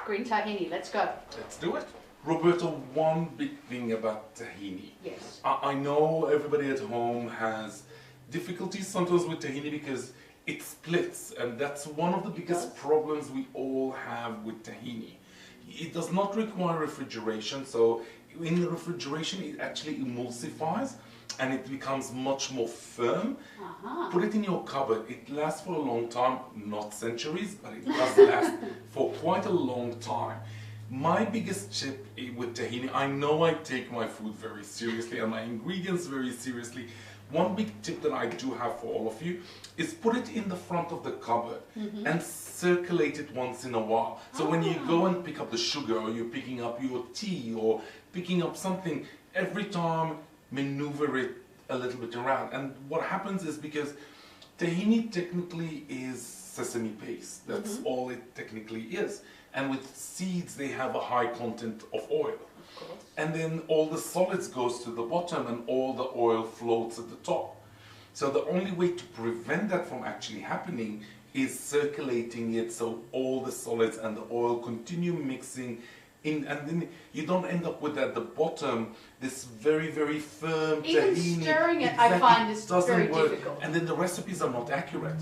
green tahini. Let's go. Let's do it. Roberto, one big thing about tahini. Yes. I know everybody at home has difficulties sometimes with tahini because it splits, and that's one of the biggest problems we all have with tahini. It does not require refrigeration, so in the refrigeration it actually emulsifies and it becomes much more firm. Put it in your cupboard. It lasts for a long time, not centuries, but it does last for quite a long time. My biggest tip with tahini, I know I take my food very seriously and my ingredients very seriously. One big tip that I do have for all of you is put it in the front of the cupboard and circulate it once in a while. So when you go and pick up the sugar, or you're picking up your tea, or picking up something, every time maneuver it a little bit around. And what happens is, because tahini technically is sesame paste, that's all it technically is. And with seeds, they have a high content of oil. And then all the solids goes to the bottom and all the oil floats at the top. So the only way to prevent that from actually happening is circulating it so all the solids and the oil continue mixing in, and then you don't end up with at the bottom this very, very firm tahini. Even stirring it, I find, is very difficult. And then the recipes are not accurate.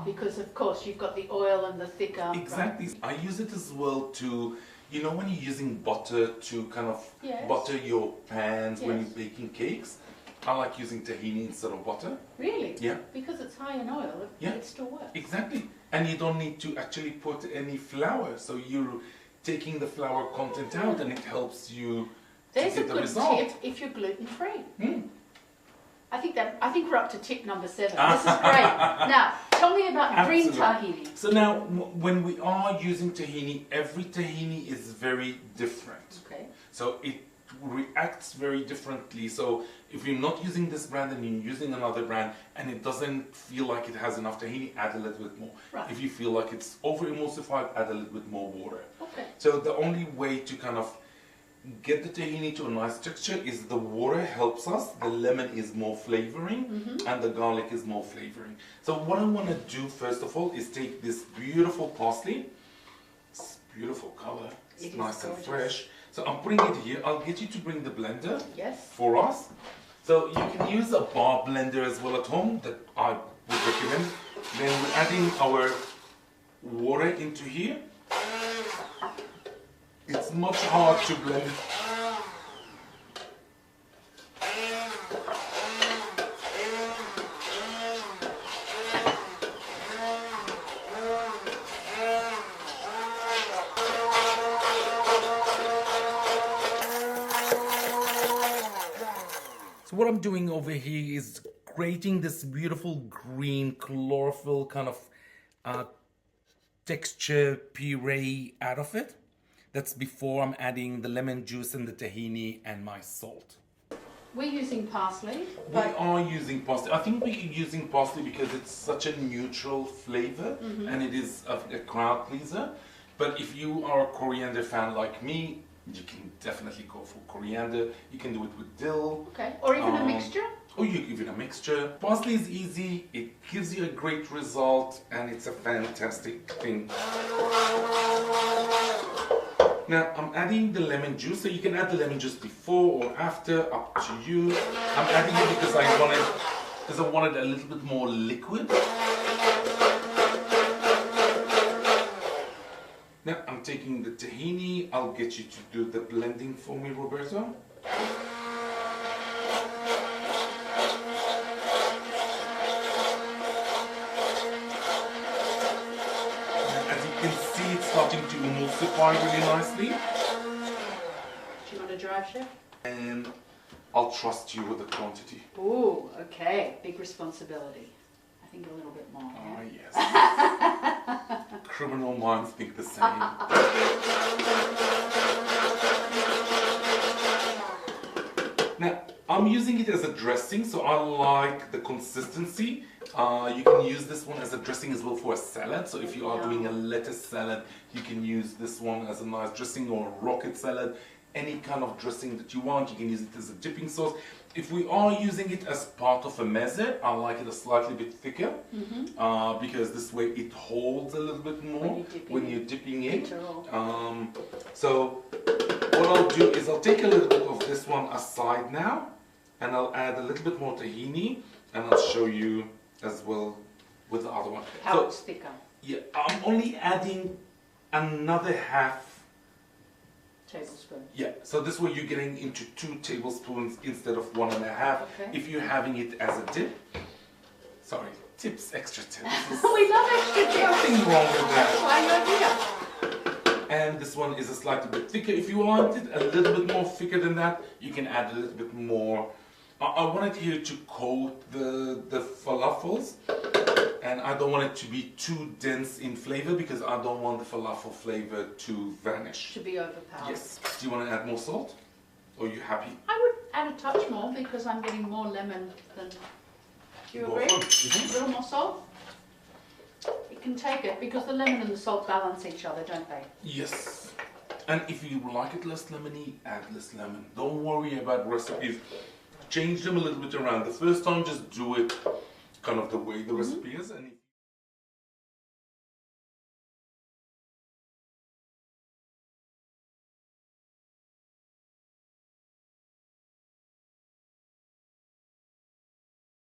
Because of course you've got the oil and the thicker. Exactly. I use it as well to, you know, when you're using butter to kind of butter your pans when you're baking cakes, I like using tahini instead of butter. Really? Yeah. Because it's high in oil, it still works. Exactly. And you don't need to actually put any flour, so you're taking the flour content out and it helps you to get the result. There's a good tip if you're gluten-free. I think we're up to tip number 7. This is great. Now, tell me about green tahini. So now, when we are using tahini, every tahini is very different. Okay. So it reacts very differently. So if you're not using this brand and you're using another brand and it doesn't feel like it has enough tahini, add a little bit more. Right. If you feel like it's over emulsified, add a little bit more water. Okay. So the only way to kind of get the tahini to a nice texture is the water helps us, the lemon is more flavoring, and the garlic is more flavoring. So what I want to do first of all is take this beautiful parsley. It's beautiful color, it's nice and fresh. So I'm putting it here. I'll get you to bring the blender for us. So you can use a bar blender as well at home, that I would recommend. Then we're adding our water into here. It's much hard to blend. So what I'm doing over here is creating this beautiful green chlorophyll kind of texture puree out of it. That's before I'm adding the lemon juice and the tahini and my salt. We're using parsley. We are using parsley. I think we're using parsley because it's such a neutral flavor and it is a crowd pleaser. But if you are a coriander fan like me, you can definitely go for coriander. You can do it with dill. Okay. Or even a mixture? Or you give it a mixture. Parsley is easy, it gives you a great result, and it's a fantastic thing. Now I'm adding the lemon juice, so you can add the lemon juice before or after, up to you. I'm adding it because I wanted a little bit more liquid. Now I'm taking the tahini. I'll get you to do the blending for me, Roberto. It's starting to emulsify really nicely. Do you want to drive, Chef? And I'll trust you with the quantity. Ooh, okay. Big responsibility. I think a little bit more. Yes. Criminal minds think the same. Now, I'm using it as a dressing, so I like the consistency. You can use this one as a dressing as well for a salad. So if you are doing a lettuce salad, you can use this one as a nice dressing, or a rocket salad. Any kind of dressing that you want, you can use it as a dipping sauce. if we are using it as part of a meze, I like it a slightly bit thicker because this way it holds a little bit more when you're dipping it. So what I'll do is I'll take a little bit of this one aside now, and I'll add a little bit more tahini, and I'll show you as well with the other one. How it's thicker. Yeah, I'm only adding another half tablespoon. Yeah, so this way you're getting into 2 tablespoons instead of 1.5. Okay. If you're having it as a dip, sorry, tips, extra tips. We love extra tips. Nothing wrong with that. That's why you're here. And this one is a slightly bit thicker. If you want it a little bit more thicker than that, you can add a little bit more. I want it here to coat the falafels, and I don't want it to be too dense in flavor because I don't want the falafel flavor to vanish. To be overpowered. Yes. Do you want to add more salt? Or are you happy? I would add a touch more because I'm getting more lemon than... Do you agree? A little more salt? You can take it because the lemon and the salt balance each other, don't they? Yes. And if you like it less lemony, add less lemon. Don't worry about recipes. Change them a little bit around. The first time, just do it kind of the way the recipe is. And